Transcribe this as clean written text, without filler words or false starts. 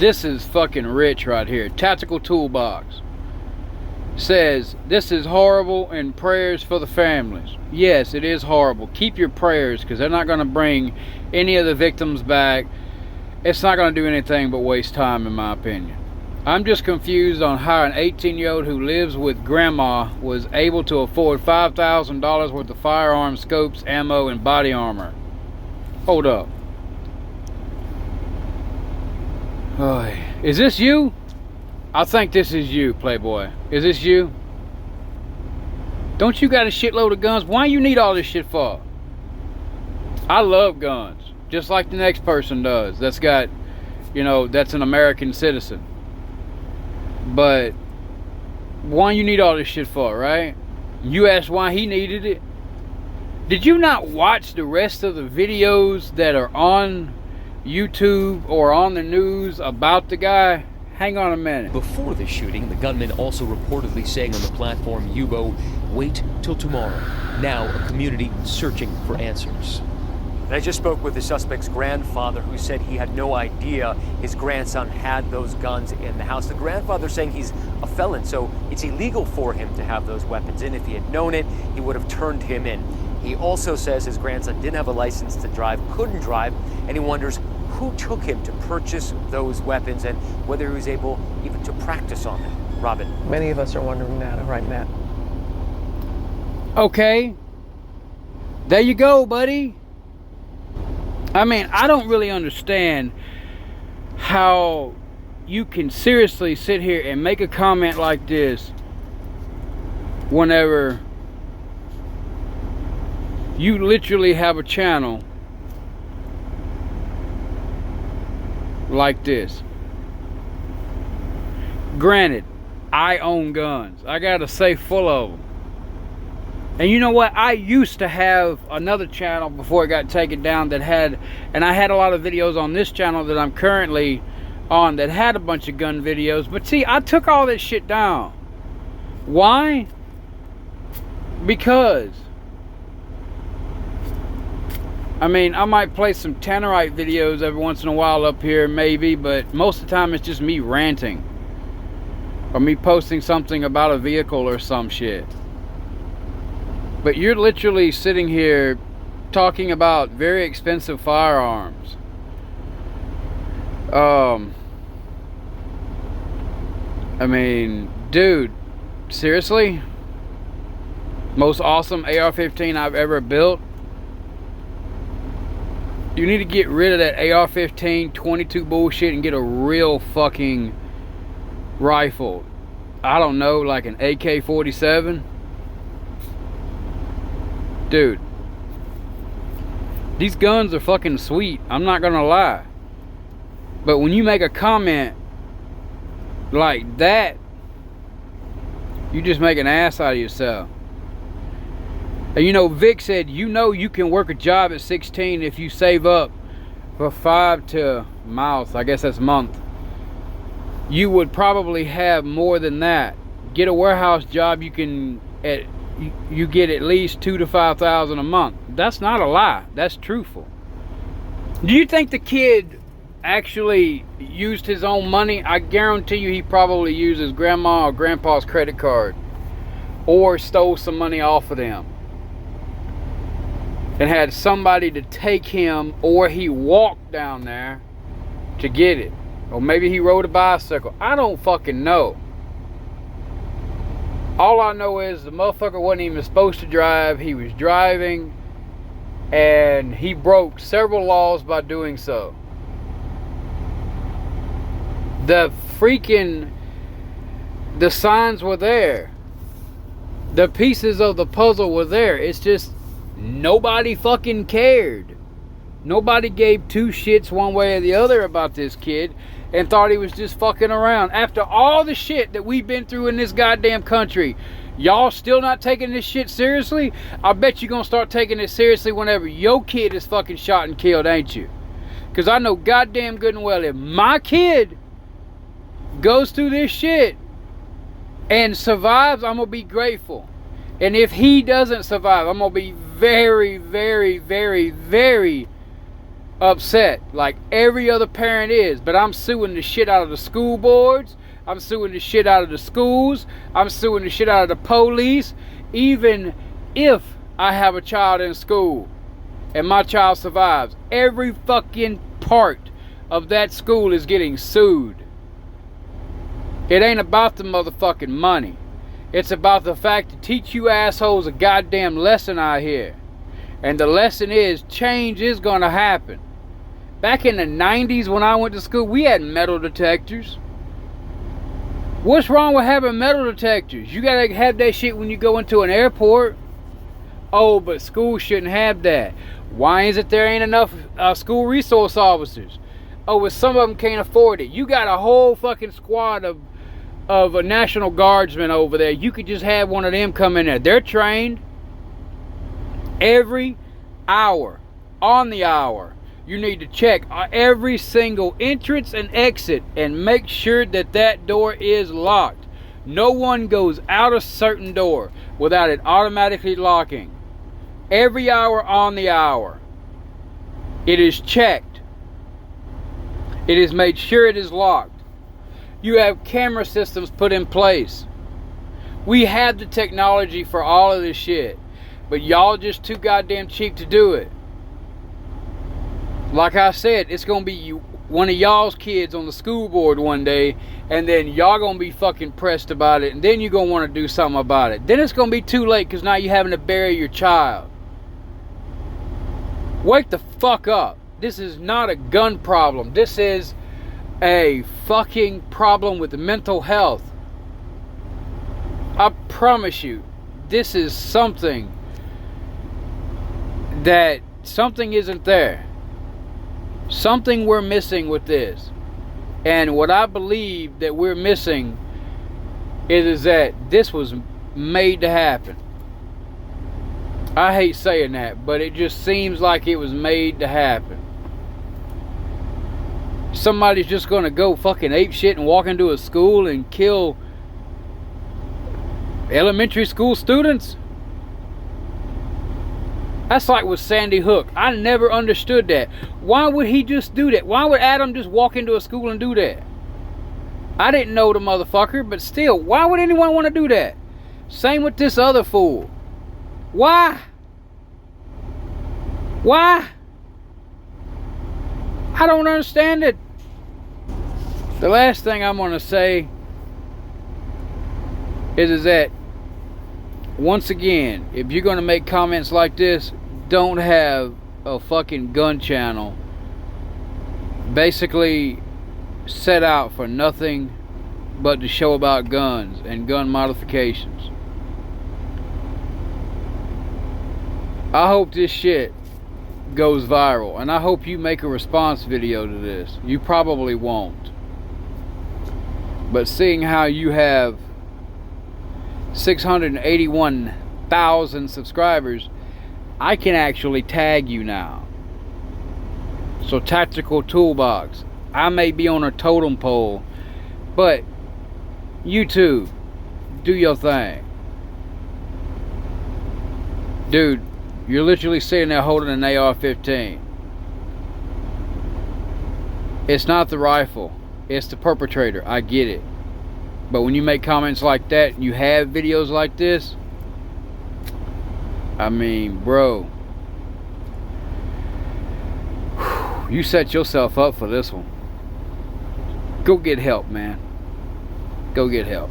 This is fucking rich right here. Tactical Toolbox says, this is horrible and prayers for the families. Yes, it is horrible. Keep your prayers, because they're not going to bring any of the victims back. It's not going to do anything but waste time, in my opinion. I'm just confused on how an 18-year-old who lives with grandma was able to afford $5,000 worth of firearms, scopes, ammo, and body armor. Hold up. Is this you? I think this is you, Playboy. Is this you? Don't you got a shitload of guns? Why you need all this shit for? I love guns, just like the next person does. That's got, you know, that's an American citizen. But why you need all this shit for, right? You asked why he needed it. Did you not watch the rest of the videos that are on YouTube or on the news about the guy? Hang on a minute. Before the shooting, the gunman also reportedly saying on the platform, Yubo, wait till tomorrow. Now a community searching for answers. And I just spoke with the suspect's grandfather, who said he had no idea his grandson had those guns in the house. The grandfather saying he's a felon, so it's illegal for him to have those weapons in. If he had known it, he would have turned him in. He also says his grandson didn't have a license to drive, couldn't drive, and he wonders who took him to purchase those weapons and whether he was able even to practice on them. Robin. Many of us are wondering that right now. Okay. There you go, buddy. I mean, I don't really understand how you can seriously sit here and make a comment like this whenever you literally have a channel like this. Granted, I own guns. I got a safe full of them. And you know what? I used to have another channel before it got taken down that had, and I had a lot of videos on this channel that I'm currently on that had a bunch of gun videos. But see, I took all this shit down. Why? Because, I mean, I might play some Tannerite videos every once in a while up here, maybe, but most of the time it's just me ranting. Or me posting something about a vehicle or some shit. But you're literally sitting here talking about very expensive firearms. I mean, dude, seriously? Most awesome AR-15 I've ever built? You need to get rid of that AR-15 22 bullshit and get a real fucking rifle. I don't know, like an AK-47? Dude, these guns are fucking sweet, I'm not gonna lie. But when you make a comment like that, you just make an ass out of yourself. And you know, Vic said, you know you can work a job at 16 if you save up for 5 to mouth, I guess that's month. You would probably have more than that. Get a warehouse job, you can you get at least $2,000 to $5,000 a month. That's not a lie. That's truthful. Do you think the kid actually used his own money? I guarantee you he probably used his grandma or grandpa's credit card, or stole some money off of them and had somebody to take him, or he walked down there to get it, or maybe he rode a bicycle. I don't fucking know. All I know is the motherfucker wasn't even supposed to drive. He was driving, and he broke several laws by doing so. The signs were there. The pieces of the puzzle were there. It's just nobody fucking cared. Nobody gave two shits one way or the other about this kid, and thought he was just fucking around. After all the shit that we've been through in this goddamn country, y'all still not taking this shit seriously? I bet you're gonna start taking it seriously whenever your kid is fucking shot and killed, ain't you? Because I know goddamn good and well, if my kid goes through this shit and survives, I'm gonna be grateful. And if he doesn't survive, I'm gonna be very, very, very, very upset like every other parent is, but I'm suing the shit out of the school boards. I'm suing the shit out of the schools. I'm suing the shit out of the police. Even if I have a child in school and my child survives, every fucking part of that school is getting sued. It ain't about the motherfucking money. It's about the fact to teach you assholes a goddamn lesson out here. And the lesson is, change is gonna happen. Back in the 90s when I went to school, we had metal detectors. What's wrong with having metal detectors? You gotta have that shit when you go into an airport. Oh, but schools shouldn't have that. Why is it there ain't enough school resource officers? Oh, but some of them can't afford it. You got a whole fucking squad of a National Guardsmen over there. You could just have one of them come in there. They're trained. Every hour, on the hour, you need to check every single entrance and exit and make sure that that door is locked. No one goes out a certain door without it automatically locking. Every hour, on the hour, it is checked. It is made sure it is locked. You have camera systems put in place. We have the technology for all of this shit, but y'all just too goddamn cheap to do it. Like I said, it's gonna be one of y'all's kids on the school board one day, and then y'all gonna be fucking pressed about it, and then you're gonna want to do something about it. Then it's gonna be too late, because now you're having to bury your child. Wake the fuck up. This is not a gun problem. This is a fucking problem with mental health. I promise you, this is something that something isn't there. Something we're missing with this. And what I believe that we're missing is that this was made to happen. I hate saying that, but it just seems like it was made to happen. Somebody's just gonna go fucking ape shit and walk into a school and kill elementary school students? That's like with Sandy Hook. I never understood that. Why would he just do that? Why would Adam just walk into a school and do that? I didn't know the motherfucker, but still, why would anyone want to do that? Same with this other fool. Why? Why? I don't understand it. The last thing I'm going to say is that, once again, if you're going to make comments like this, don't have a fucking gun channel basically set out for nothing but to show about guns and gun modifications. I hope this shit goes viral, and I hope you make a response video to this. You probably won't, but seeing how you have 681,000 subscribers, I can actually tag you now. So Tactical Toolbox, I may be on a totem pole, but YouTube, do your thing. Dude, you're literally sitting there holding an AR-15. It's not the rifle, it's the perpetrator. I get it. But when you make comments like that, you have videos like this, I mean, bro, you set yourself up for this one. Go get help, man. Go get help.